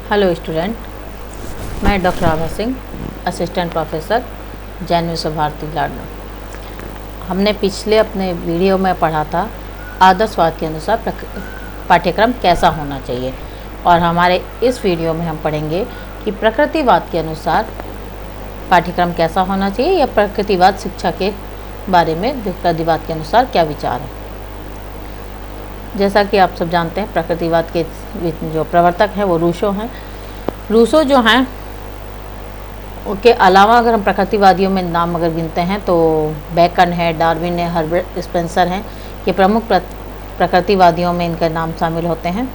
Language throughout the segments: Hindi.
हेलो स्टूडेंट, मैं डॉक्टर आभा सिंह, असिस्टेंट प्रोफेसर जैन विश्वभारती लाडनू। हमने पिछले अपने वीडियो में पढ़ा था आदर्शवाद के अनुसार पाठ्यक्रम कैसा होना चाहिए, और हमारे इस वीडियो में हम पढ़ेंगे कि प्रकृतिवाद के अनुसार पाठ्यक्रम कैसा होना चाहिए या प्रकृतिवाद शिक्षा के बारे में प्रकृतिवाद के अनुसार क्या विचार है। जैसा कि आप सब जानते हैं, प्रकृतिवाद के जो प्रवर्तक हैं वो रूसो हैं। रूसो जो हैं उसके अलावा अगर हम प्रकृतिवादियों में नाम अगर गिनते हैं तो बेकन है, डार्विन है, हर्बर्ट स्पेंसर हैं। ये प्रमुख प्रकृतिवादियों में इनका नाम शामिल होते हैं।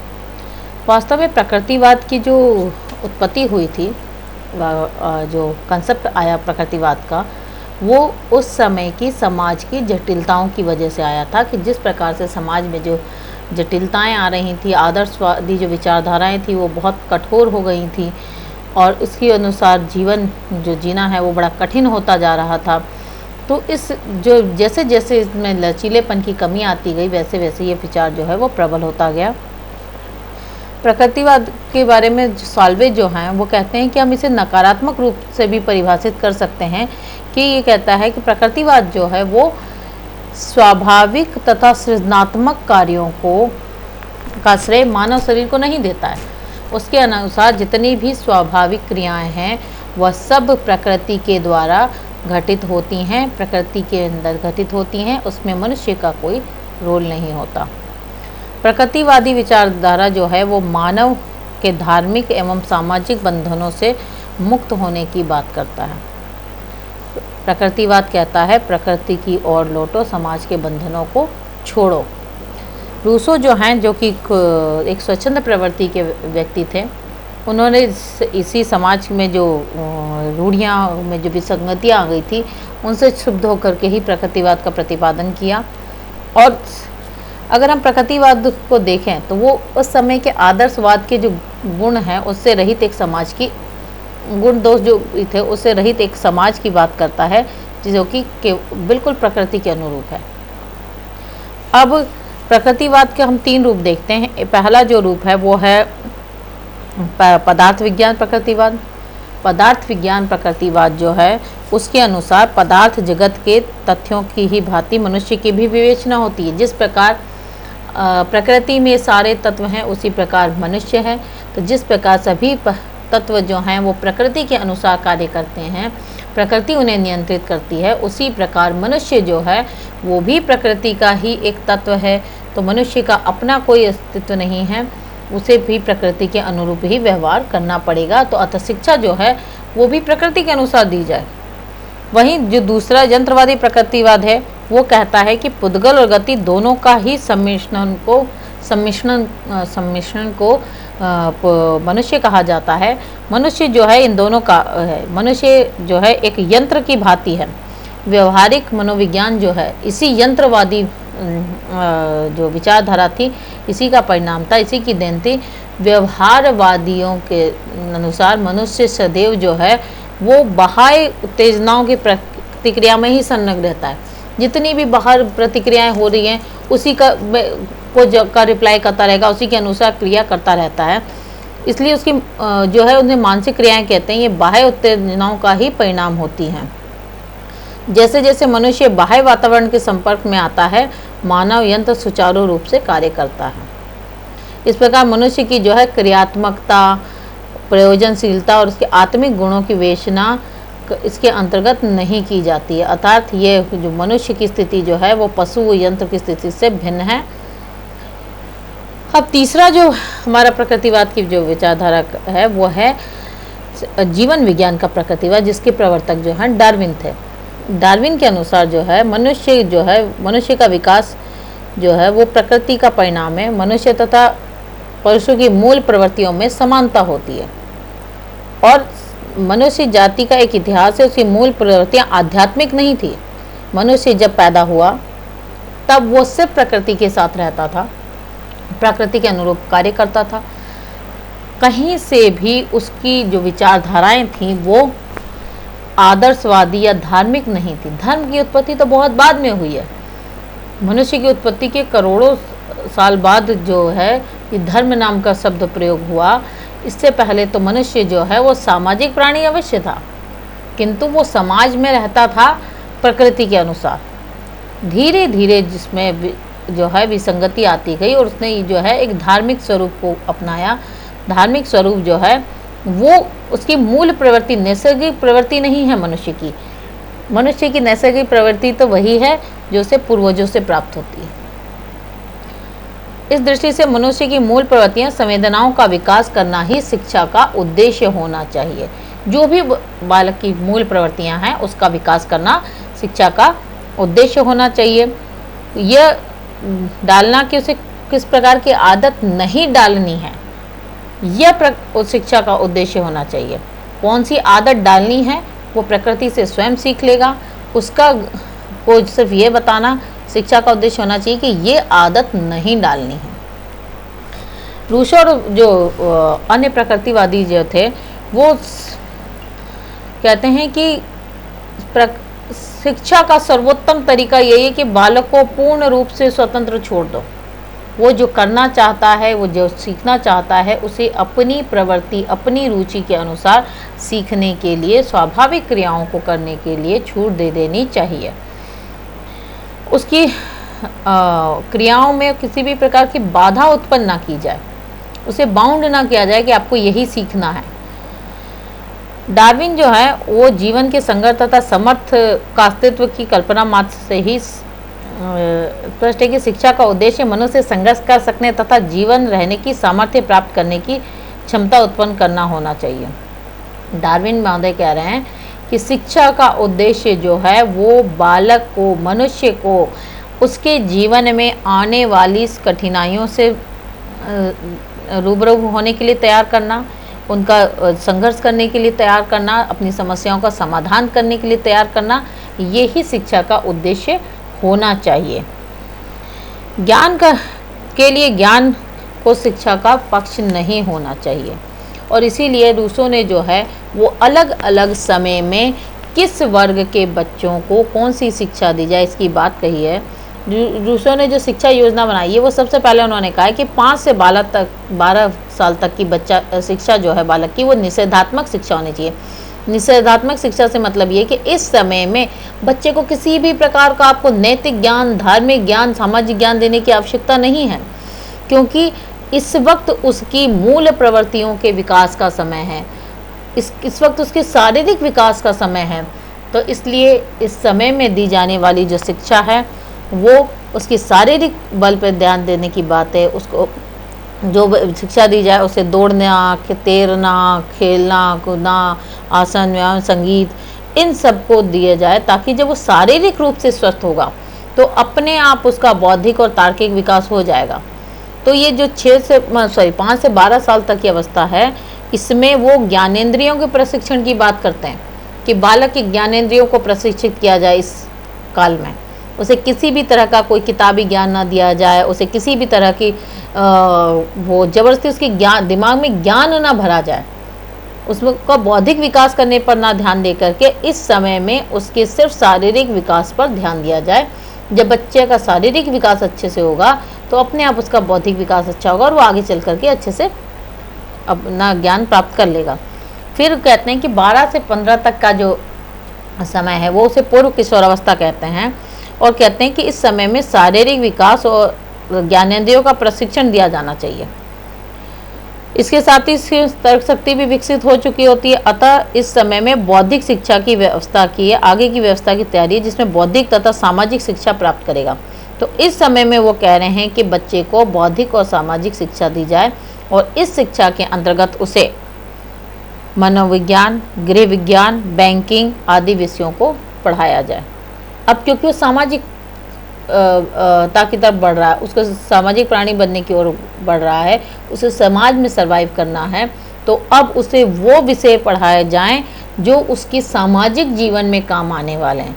वास्तव में प्रकृतिवाद की जो उत्पत्ति हुई थी, जो कंसेप्ट आया प्रकृतिवाद का, वो उस समय की समाज की जटिलताओं की वजह से आया था कि जिस प्रकार से समाज में जो जटिलताएं आ रही थी, आदर्शवादी जो विचारधाराएं थी वो बहुत कठोर हो गई थी और उसके अनुसार जीवन जो जीना है वो बड़ा कठिन होता जा रहा था। तो इस जो जैसे जैसे इसमें लचीलेपन की कमी आती गई, वैसे वैसे ये विचार जो है वो प्रबल होता गया। प्रकृतिवाद के बारे में साल्वे जो हैं वो कहते हैं कि हम इसे नकारात्मक रूप से भी परिभाषित कर सकते हैं कि ये कहता है कि प्रकृतिवाद जो है वो स्वाभाविक तथा सृजनात्मक कार्यों का श्रेय मानव शरीर को नहीं देता है। उसके अनुसार जितनी भी स्वाभाविक क्रियाएं हैं वह सब प्रकृति के द्वारा घटित होती हैं, प्रकृति के अंदर घटित होती हैं, उसमें मनुष्य का कोई रोल नहीं होता। प्रकृतिवादी विचारधारा जो है वो मानव के धार्मिक एवं सामाजिक बंधनों से मुक्त होने की बात करता है। प्रकृतिवाद कहता है प्रकृति की ओर लौटो, समाज के बंधनों को छोड़ो। रूसो जो हैं, जो कि एक स्वच्छंद प्रवृत्ति के व्यक्ति थे, उन्होंने इसी समाज में जो रूढ़ियाँ में जो विसंगतियाँ आ गई थी उनसे क्षुब्ध होकर के ही प्रकृतिवाद का प्रतिपादन किया। और अगर हम प्रकृतिवाद को देखें तो वो उस समय के आदर्शवाद के जो गुण हैं उससे रहित एक समाज की गुण दोष जो थे उससे रहित एक समाज की बात करता है, जो कि बिल्कुल प्रकृति के अनुरूप है। अब प्रकृतिवाद के हम तीन रूप देखते हैं। पहला जो रूप है वो है पदार्थ विज्ञान प्रकृतिवाद। पदार्थ विज्ञान प्रकृतिवाद जो है उसके अनुसार पदार्थ जगत के तथ्यों की ही भांति मनुष्य की भी विवेचना होती है। जिस प्रकार प्रकृति में सारे तत्व हैं उसी प्रकार मनुष्य है। तो जिस प्रकार सभी तत्व जो हैं वो प्रकृति के अनुसार कार्य करते हैं, प्रकृति उन्हें नियंत्रित करती है, उसी प्रकार मनुष्य जो है वो भी प्रकृति का ही एक तत्व है। तो मनुष्य का अपना कोई अस्तित्व नहीं है, उसे भी प्रकृति के अनुरूप ही व्यवहार करना पड़ेगा। तो अतः शिक्षा जो है वो भी प्रकृति के अनुसार दी जाए। वहीं जो दूसरा यंत्रवादी प्रकृतिवाद है वो कहता है कि पुद्गल और गति दोनों का ही सम्मिश्रण को मनुष्य कहा जाता है। मनुष्य जो है इन दोनों का है। मनुष्य जो है एक यंत्र की भांति है। व्यवहारिक मनोविज्ञान जो है इसी यंत्रवादी जो विचारधारा थी इसी का परिणाम था, इसी की देन थी। व्यवहारवादियों के अनुसार मनुष्य सदैव जो है वो बाह्य उत्तेजनाओं की प्रतिक्रिया में ही संलग्न रहता है। जितनी भी बाहर प्रतिक्रियाएं हो रही हैं उसी का रिप्लाई करता रहेगा, उसी के अनुसार क्रिया करता रहता है। इसलिए उसकी जो है उन्हें मानसिक क्रियाएं कहते हैं। ये बाह्य उत्तेजनाओं का ही परिणाम होती हैं। जैसे जैसे मनुष्य बाह्य वातावरण के संपर्क में आता है, मानव यंत्र सुचारू रूप से कार्य करता है। इस प्रकार मनुष्य की जो है क्रियात्मकता, प्रयोजनशीलता और उसके आत्मिक गुणों की विवेचना इसके अंतर्गत नहीं की जाती है। अर्थात ये जो मनुष्य की स्थिति जो है वो पशु यंत्र की स्थिति से भिन्न है। अब तीसरा जो हमारा प्रकृतिवाद की जो विचारधारा है वो है जीवन विज्ञान का प्रकृतिवाद, जिसके प्रवर्तक जो हैं डार्विन थे। डार्विन के अनुसार जो है मनुष्य का विकास जो है वो प्रकृति का परिणाम है। मनुष्य तथा पशु की मूल प्रवृत्तियों में समानता होती है और मनुष्य जाति का एक इतिहास है। उसकी मूल प्रवृत्तियाँ आध्यात्मिक नहीं थी। मनुष्य जब पैदा हुआ तब वो सिर्फ प्रकृति के साथ रहता था, प्रकृति के अनुरूप कार्य करता था। कहीं से भी उसकी जो विचारधाराएं थीं वो आदर्शवादी या धार्मिक नहीं थी। धर्म की उत्पत्ति तो बहुत बाद में हुई है। मनुष्य की उत्पत्ति के करोड़ों साल बाद जो है ये धर्म नाम का शब्द प्रयोग हुआ। इससे पहले तो मनुष्य जो है वो सामाजिक प्राणी अवश्य था, किंतु वो समाज में रहता था प्रकृति के अनुसार। धीरे धीरे जिसमें जो है विसंगति आती गई और उसने जो है एक धार्मिक स्वरूप को अपनाया। धार्मिक स्वरूप जो है वो उसकी मूल प्रवृत्ति नैसर्गिक प्रवृत्ति नहीं है मनुष्य की। मनुष्य की नैसर्गिक प्रवृत्ति तो वही है जो उसे पूर्वजों से प्राप्त होती है। इस दृष्टि से मनुष्य की मूल प्रवृत्तियां संवेदनाओं का विकास करना ही शिक्षा का उद्देश्य होना चाहिए। जो भी बालक की मूल प्रवृत्तियां हैं उसका विकास करना शिक्षा का उद्देश्य होना चाहिए। यह डालना कि उसे किस प्रकार की आदत नहीं डालनी है, यह शिक्षा का उद्देश्य होना चाहिए। कौन सी आदत डालनी है वो प्रकृति से स्वयं सीख लेगा, उसका को सिर्फ ये बताना शिक्षा का उद्देश्य होना चाहिए कि ये आदत नहीं डालनी है। रूसो और जो अन्य प्रकृतिवादी जो थे वो कहते हैं कि शिक्षा का सर्वोत्तम तरीका यही है कि बालक को पूर्ण रूप से स्वतंत्र छोड़ दो। वो जो करना चाहता है, वो जो सीखना चाहता है, उसे अपनी प्रवृत्ति, अपनी रुचि के अनुसार सीखने के लिए, स्वाभाविक क्रियाओं को करने के लिए छूट दे देनी चाहिए। उसकी क्रियाओं में किसी भी प्रकार की बाधा उत्पन्न ना की जाए, उसे बाउंड ना किया जाए कि आपको यही सीखना है। डार्विन जो है वो जीवन के संघर्ष तथा समर्थ का अस्तित्व की कल्पना मात्र से ही स्पष्ट है कि शिक्षा का उद्देश्य मनुष्य संघर्ष कर सकने तथा जीवन रहने की सामर्थ्य प्राप्त करने की क्षमता उत्पन्न करना होना चाहिए। डार्विन महोदय कह रहे हैं कि शिक्षा का उद्देश्य जो है वो बालक को, मनुष्य को उसके जीवन में आने वाली कठिनाइयों से रूबरू होने के लिए तैयार करना, उनका संघर्ष करने के लिए तैयार करना, अपनी समस्याओं का समाधान करने के लिए तैयार करना, यही शिक्षा का उद्देश्य होना चाहिए। ज्ञान के लिए ज्ञान को शिक्षा का पक्ष नहीं होना चाहिए। और इसीलिए रूसो ने जो है वो अलग अलग समय में किस वर्ग के बच्चों को कौन सी शिक्षा दी जाए इसकी बात कही है। रूसो ने जो शिक्षा योजना बनाई है वो सबसे पहले उन्होंने कहा है कि 5 से 12 साल तक की बच्चा शिक्षा जो है बालक की वो निषेधात्मक शिक्षा होनी चाहिए। निषेधात्मक शिक्षा से मतलब ये कि इस समय में बच्चे को किसी भी प्रकार का आपको नैतिक ज्ञान, धार्मिक ज्ञान, सामाजिक ज्ञान देने की आवश्यकता नहीं है, क्योंकि इस वक्त उसकी मूल प्रवृत्तियों के विकास का समय है। इस वक्त उसके शारीरिक विकास का समय है। तो इसलिए इस समय में दी जाने वाली जो शिक्षा है वो उसकी शारीरिक बल पर ध्यान देने की बात है। उसको जो शिक्षा दी जाए उसे दौड़ना, तैरना, खेलना, कूदना, आसन, व्यायाम, संगीत, इन सब को दिया जाए ताकि जब वो शारीरिक रूप से स्वस्थ होगा तो अपने आप उसका बौद्धिक और तार्किक विकास हो जाएगा। तो ये जो 5 से 12 साल तक की अवस्था है, इसमें वो ज्ञानेंद्रियों के प्रशिक्षण की बात करते हैं कि बालक के ज्ञानेंद्रियों को प्रशिक्षित किया जाए। इस काल में उसे किसी भी तरह का कोई किताबी ज्ञान ना दिया जाए, उसे किसी भी तरह की वो जबरदस्ती उसके दिमाग में ज्ञान ना भरा जाए, उसका बौद्धिक विकास करने पर ना ध्यान दे करके इस समय में उसके सिर्फ शारीरिक विकास पर ध्यान दिया जाए। जब बच्चे का शारीरिक विकास अच्छे से होगा तो अपने आप उसका बौद्धिक विकास अच्छा होगा और वो आगे चल करके अच्छे से अपना ज्ञान प्राप्त कर लेगा। फिर कहते हैं कि 12 से 15 तक का जो समय है वो उसे पूर्व किशोरावस्था कहते हैं और कहते हैं कि इस समय में शारीरिक विकास और ज्ञानेंद्रियों का प्रशिक्षण दिया जाना चाहिए। इसके साथ ही तर्क शक्ति भी विकसित हो चुकी होती है। अतः इस समय में बौद्धिक शिक्षा की व्यवस्था की है, आगे की व्यवस्था की तैयारी है जिसमें बौद्धिक तथा सामाजिक शिक्षा प्राप्त करेगा। तो इस समय में वो कह रहे हैं कि बच्चे को बौद्धिक और सामाजिक शिक्षा दी जाए और इस शिक्षा के अंतर्गत उसे मनोविज्ञान, गृह विज्ञान, बैंकिंग आदि विषयों को पढ़ाया जाए। अब क्योंकि वो सामाजिक की तरफ बढ़ रहा है, उसको सामाजिक प्राणी बनने की ओर बढ़ रहा है, उसे समाज में सरवाइव करना है, तो अब उसे वो विषय पढ़ाए जाएं जो उसके सामाजिक जीवन में काम आने वाले हैं।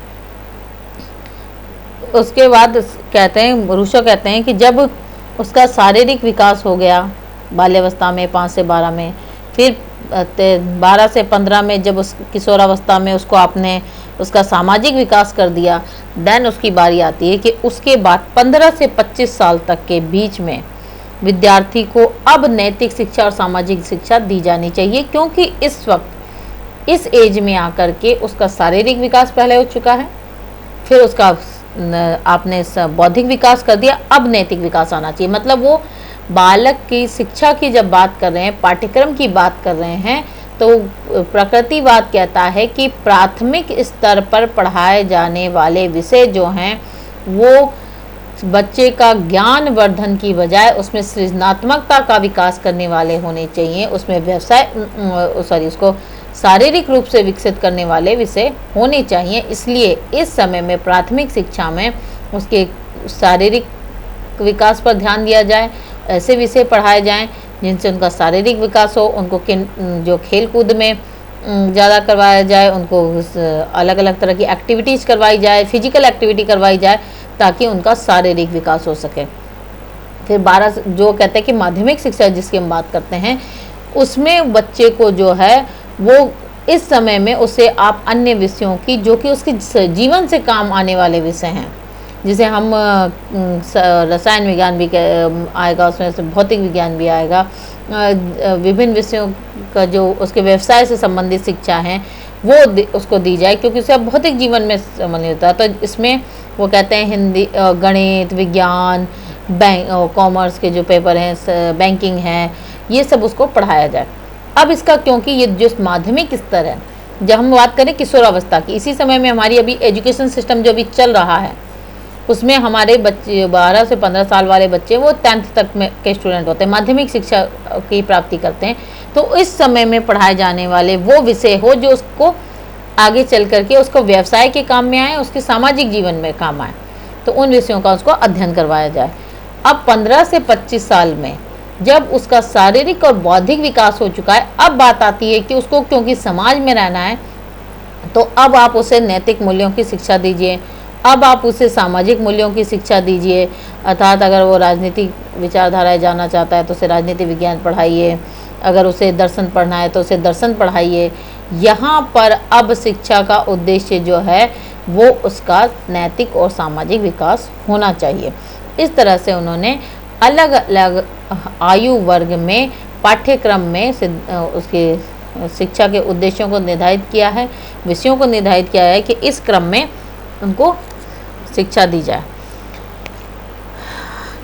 उसके बाद कहते हैं, रूसो कहते हैं कि जब उसका शारीरिक विकास हो गया बाल्यावस्था में 5 से 12 में, फिर 12 से 15 में जब उस किशोरावस्था में उसको आपने उसका सामाजिक विकास कर दिया, देन उसकी बारी आती है कि उसके बाद 15 से 25 साल तक के बीच में विद्यार्थी को अब नैतिक शिक्षा और सामाजिक शिक्षा दी जानी चाहिए, क्योंकि इस वक्त इस एज में आकर के उसका शारीरिक विकास पहले हो चुका है, फिर उसका आपने बौद्धिक विकास कर दिया, अब नैतिक विकास आना चाहिए। मतलब वो बालक की शिक्षा की जब बात कर रहे हैं, पाठ्यक्रम की बात कर रहे हैं, तो प्रकृतिवाद कहता है कि प्राथमिक स्तर पर पढ़ाए जाने वाले विषय जो हैं वो बच्चे का ज्ञान वर्धन की बजाय उसमें सृजनात्मकता का विकास करने वाले होने चाहिए, उसमें उसको शारीरिक रूप से विकसित करने वाले विषय होने चाहिए। इसलिए इस समय में प्राथमिक शिक्षा में उसके शारीरिक विकास पर ध्यान दिया जाए, ऐसे विषय पढ़ाए जाएं जिनसे उनका शारीरिक विकास हो, उनको जो खेल कूद में ज़्यादा करवाया जाए, उनको अलग अलग तरह की एक्टिविटीज़ करवाई जाए, फिजिकल एक्टिविटी करवाई जाए, ताकि उनका शारीरिक विकास हो सके। फिर 12 जो कहते हैं कि माध्यमिक शिक्षा जिसकी हम बात करते हैं, उसमें बच्चे को जो है वो इस समय में उसे आप अन्य विषयों की जो कि उसके जीवन से काम आने वाले विषय हैं, जिसे हम रसायन विज्ञान भी आएगा, उसमें से भौतिक विज्ञान भी आएगा, विभिन्न विषयों का जो उसके व्यवसाय से संबंधित शिक्षा है वो उसको दी जाए, क्योंकि उसे अब भौतिक जीवन में संबंधित होता है। तो इसमें वो कहते हैं हिंदी, गणित, विज्ञान, कॉमर्स के जो पेपर हैं, बैंकिंग है, ये सब उसको पढ़ाया जाए। अब इसका क्योंकि ये जो माध्यमिक स्तर है, जब हम बात करें किशोरावस्था की, इसी समय में हमारी अभी एजुकेशन सिस्टम जो अभी चल रहा है उसमें हमारे बच्चे 12 से 15 साल वाले बच्चे वो 10th तक में के स्टूडेंट होते हैं, माध्यमिक शिक्षा की प्राप्ति करते हैं। तो इस समय में पढ़ाए जाने वाले वो विषय हो जो उसको आगे चल करके उसको व्यवसाय के काम में आए, उसके सामाजिक जीवन में काम आए, तो उन विषयों का उसको अध्ययन करवाया जाए। अब 15 से 25 साल में जब उसका शारीरिक और बौद्धिक विकास हो चुका है, अब बात आती है कि उसको क्योंकि समाज में रहना है, तो अब आप उसे नैतिक मूल्यों की शिक्षा दीजिए, अब आप उसे सामाजिक मूल्यों की शिक्षा दीजिए। अर्थात अगर वो राजनीतिक विचारधाराएं जानना चाहता है तो उसे राजनीति विज्ञान पढ़ाइए, अगर उसे दर्शन पढ़ना है तो उसे दर्शन पढ़ाइए। यहाँ पर अब शिक्षा का उद्देश्य जो है वो उसका नैतिक और सामाजिक विकास होना चाहिए। इस तरह से उन्होंने अलग अलग आयु वर्ग में पाठ्यक्रम में उसके शिक्षा के उद्देश्यों को निर्धारित किया है, विषयों को निर्धारित किया है कि इस क्रम में उनको शिक्षा दी जाए।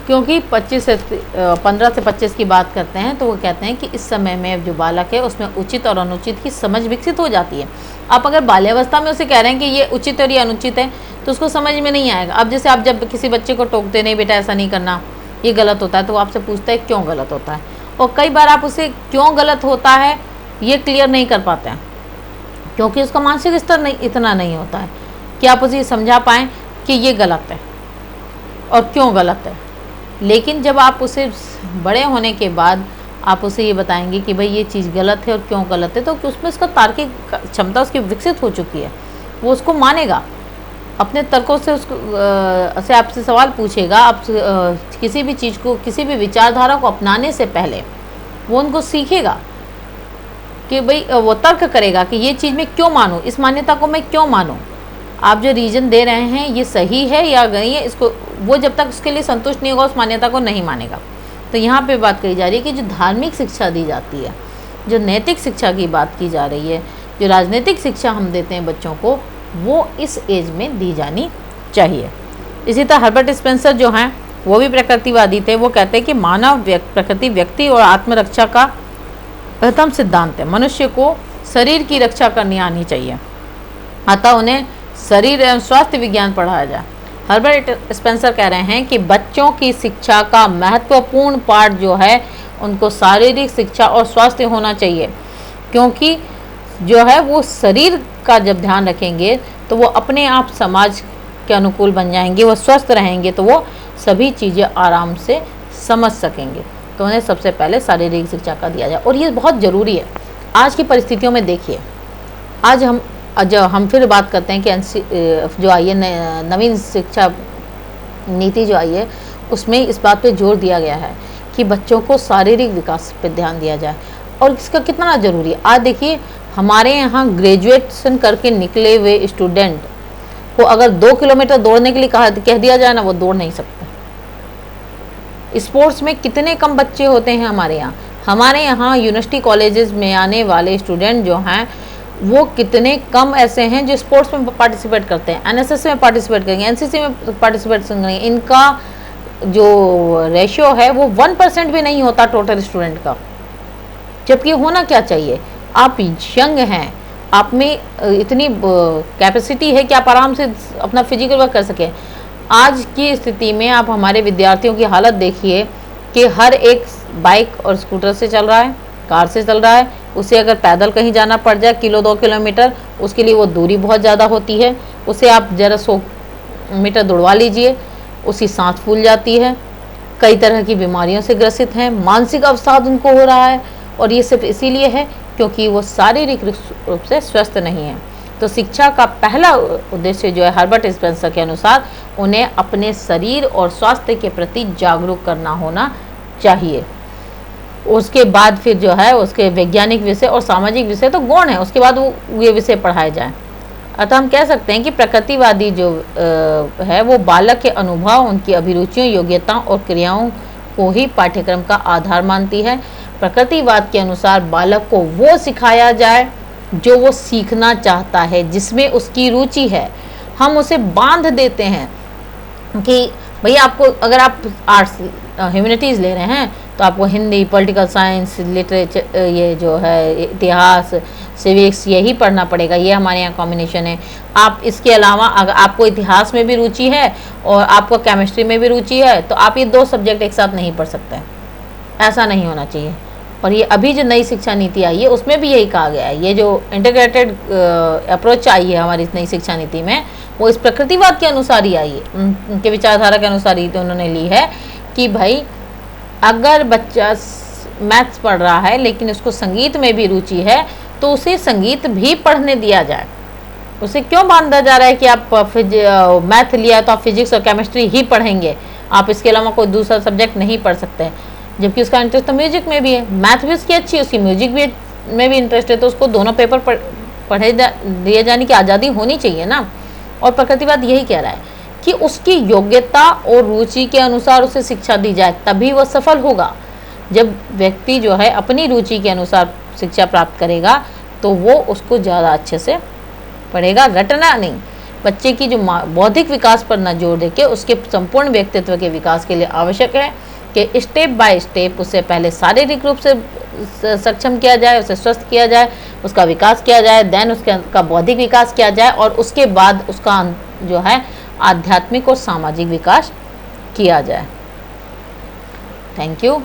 क्योंकि 15 से 25 की बात करते हैं तो वो कहते हैं कि इस समय में जो बालक है उसमें उचित और अनुचित की समझ विकसित हो जाती है। आप अगर बाल्यावस्था में उसे कह रहे हैं कि ये उचित और ये अनुचित है तो उसको समझ में नहीं आएगा। अब जैसे आप जब किसी बच्चे को टोकते, नहीं बेटा ऐसा नहीं करना, ये गलत होता है, तो वो आपसे पूछता है क्यों गलत होता है, और कई बार आप उसे क्यों गलत होता है ये क्लियर नहीं कर पाते हैं, क्योंकि उसका मानसिक स्तर इतना नहीं होता है कि आप उसे समझा पाएँ कि ये गलत है और क्यों गलत है। लेकिन जब आप उसे बड़े होने के बाद आप उसे ये बताएंगे कि भाई ये चीज़ गलत है और क्यों गलत है, तो उसमें उसका तार्किक क्षमता उसकी विकसित हो चुकी है, वो उसको मानेगा, अपने तर्कों से उसको आपसे सवाल पूछेगा। आप किसी भी चीज़ को, किसी भी विचारधारा को अपनाने से पहले वो उनको सीखेगा कि भाई वो तर्क करेगा कि ये चीज़ मैं क्यों मानूँ, इस मान्यता को मैं क्यों मानूँ, आप जो रीज़न दे रहे हैं ये सही है या नहीं है, इसको वो जब तक उसके लिए संतुष्ट नहीं होगा उस मान्यता को नहीं मानेगा। तो यहाँ पे बात कही जा रही है कि जो धार्मिक शिक्षा दी जाती है, जो नैतिक शिक्षा की बात की जा रही है, जो राजनीतिक शिक्षा हम देते हैं बच्चों को, वो इस एज में दी जानी चाहिए। इसी तरह हर्बर्ट स्पेंसर जो हैं वो भी प्रकृतिवादी थे। वो कहते हैं कि मानव प्रकृति व्यक्ति और आत्मरक्षा का प्रथम सिद्धांत है, मनुष्य को शरीर की रक्षा करनी आनी चाहिए, अतः उन्हें शरीर एवं स्वास्थ्य विज्ञान पढ़ाया जाए। हर्बर्ट स्पेंसर कह रहे हैं कि बच्चों की शिक्षा का महत्वपूर्ण पार्ट जो है उनको शारीरिक शिक्षा और स्वास्थ्य होना चाहिए, क्योंकि जो है वो शरीर का जब ध्यान रखेंगे तो वो अपने आप समाज के अनुकूल बन जाएंगे, वो स्वस्थ रहेंगे तो वो सभी चीज़ें आराम से समझ सकेंगे। तो उन्हें सबसे पहले शारीरिक शिक्षा का दिया जाए, और ये बहुत ज़रूरी है। आज की परिस्थितियों में देखिए, आज हम फिर बात करते हैं कि जो आई है नवीन शिक्षा नीति जो आई है, उसमें इस बात पे जोर दिया गया है कि बच्चों को शारीरिक विकास पे ध्यान दिया जाए, और इसका कितना ज़रूरी है। आज देखिए हमारे यहाँ ग्रेजुएशन करके निकले हुए स्टूडेंट को अगर 2 किलोमीटर दौड़ने के लिए कह दिया जाए ना, वो दौड़ नहीं सकते। स्पोर्ट्स में कितने कम बच्चे होते हैं हमारे यहाँ यूनिवर्सिटी कॉलेजेस में आने वाले स्टूडेंट जो हैं वो कितने कम ऐसे हैं जो स्पोर्ट्स में पार्टिसिपेट करते हैं, एनएसएस में पार्टिसिपेट करेंगे, एनसीसी में पार्टिसिपेट करेंगे। इनका जो रेशियो है वो 1% भी नहीं होता टोटल स्टूडेंट का, जबकि होना क्या चाहिए। आप यंग हैं, आप में इतनी कैपेसिटी है कि आप आराम से अपना फिजिकल वर्क कर सकें। आज की स्थिति में आप हमारे विद्यार्थियों की हालत देखिए कि हर एक बाइक और स्कूटर से चल रहा है, कार से चल रहा है। उसे अगर पैदल कहीं जाना पड़ जाए 2 किलोमीटर, उसके लिए वो दूरी बहुत ज़्यादा होती है। उसे आप ज़रा 100 मीटर दौड़वा लीजिए, उसकी सांस फूल जाती है, कई तरह की बीमारियों से ग्रसित हैं, मानसिक अवसाद उनको हो रहा है। और ये सिर्फ इसीलिए है क्योंकि वो शारीरिक रूप से स्वस्थ नहीं है। तो शिक्षा का पहला उद्देश्य जो है हर्बर्ट स्पेंसर के अनुसार उन्हें अपने शरीर और स्वास्थ्य के प्रति जागरूक करना होना चाहिए। उसके बाद फिर जो है उसके वैज्ञानिक विषय और सामाजिक विषय तो गौण है, उसके बाद वो ये विषय पढ़ाए जाएं। अतः हम कह सकते हैं कि प्रकृतिवादी जो है वो बालक के अनुभव, उनकी अभिरुचियों, योग्यताओं और क्रियाओं को ही पाठ्यक्रम का आधार मानती है। प्रकृतिवाद के अनुसार बालक को वो सिखाया जाए जो वो सीखना चाहता है, जिसमें उसकी रुचि है। हम उसे बांध देते हैं कि भाई आपको, अगर आप आर्ट्स ह्यूमैनिटीज़ ले रहे हैं तो आपको हिंदी, पॉलिटिकल साइंस, लिटरेचर, ये जो है इतिहास, सिविक्स, यही पढ़ना पड़ेगा, ये हमारे यहाँ कॉम्बिनेशन है। आप इसके अलावा अगर आपको इतिहास में भी रुचि है और आपको केमिस्ट्री में भी रुचि है तो आप ये 2 सब्जेक्ट एक साथ नहीं पढ़ सकते हैं, ऐसा नहीं होना चाहिए। और ये अभी जो नई शिक्षा नीति आई है उसमें भी यही कहा गया है। ये जो इंटीग्रेटेड अप्रोच आई है हमारी इस नई शिक्षा नीति में, वो इस प्रकृतिवाद के अनुसार ही आई है, उनके विचारधारा के अनुसार ही तो उन्होंने ली है कि भाई अगर बच्चा मैथ्स पढ़ रहा है लेकिन उसको संगीत में भी रुचि है तो उसे संगीत भी पढ़ने दिया जाए। उसे क्यों बांधा जा रहा है कि आप मैथ लिया तो आप फिजिक्स और केमिस्ट्री ही पढ़ेंगे, आप इसके अलावा कोई दूसरा सब्जेक्ट नहीं पढ़ सकते हैं, जबकि उसका इंटरेस्ट तो म्यूजिक में भी है, मैथ भी उसकी अच्छी है, उसकी म्यूजिक भी में भी इंटरेस्ट है, तो उसको दोनों पेपर पढ़े दिए जाने की आज़ादी होनी चाहिए ना। और प्रकृतिवाद यही कह रहा है कि उसकी योग्यता और रुचि के अनुसार उसे शिक्षा दी जाए, तभी वह सफल होगा। जब व्यक्ति जो है अपनी रुचि के अनुसार शिक्षा प्राप्त करेगा तो वो उसको ज़्यादा अच्छे से पढ़ेगा, रटना नहीं। बच्चे की जो बौद्धिक विकास पर न जोर देके उसके संपूर्ण व्यक्तित्व के विकास के लिए आवश्यक है कि स्टेप बाय स्टेप उसे पहले शारीरिक रूप से सक्षम किया जाए, उसे स्वस्थ किया जाए, उसका विकास किया जाए, देन उसका बौद्धिक विकास किया जाए और उसके बाद उसका जो है आध्यात्मिक और सामाजिक विकास किया जाए। Thank you.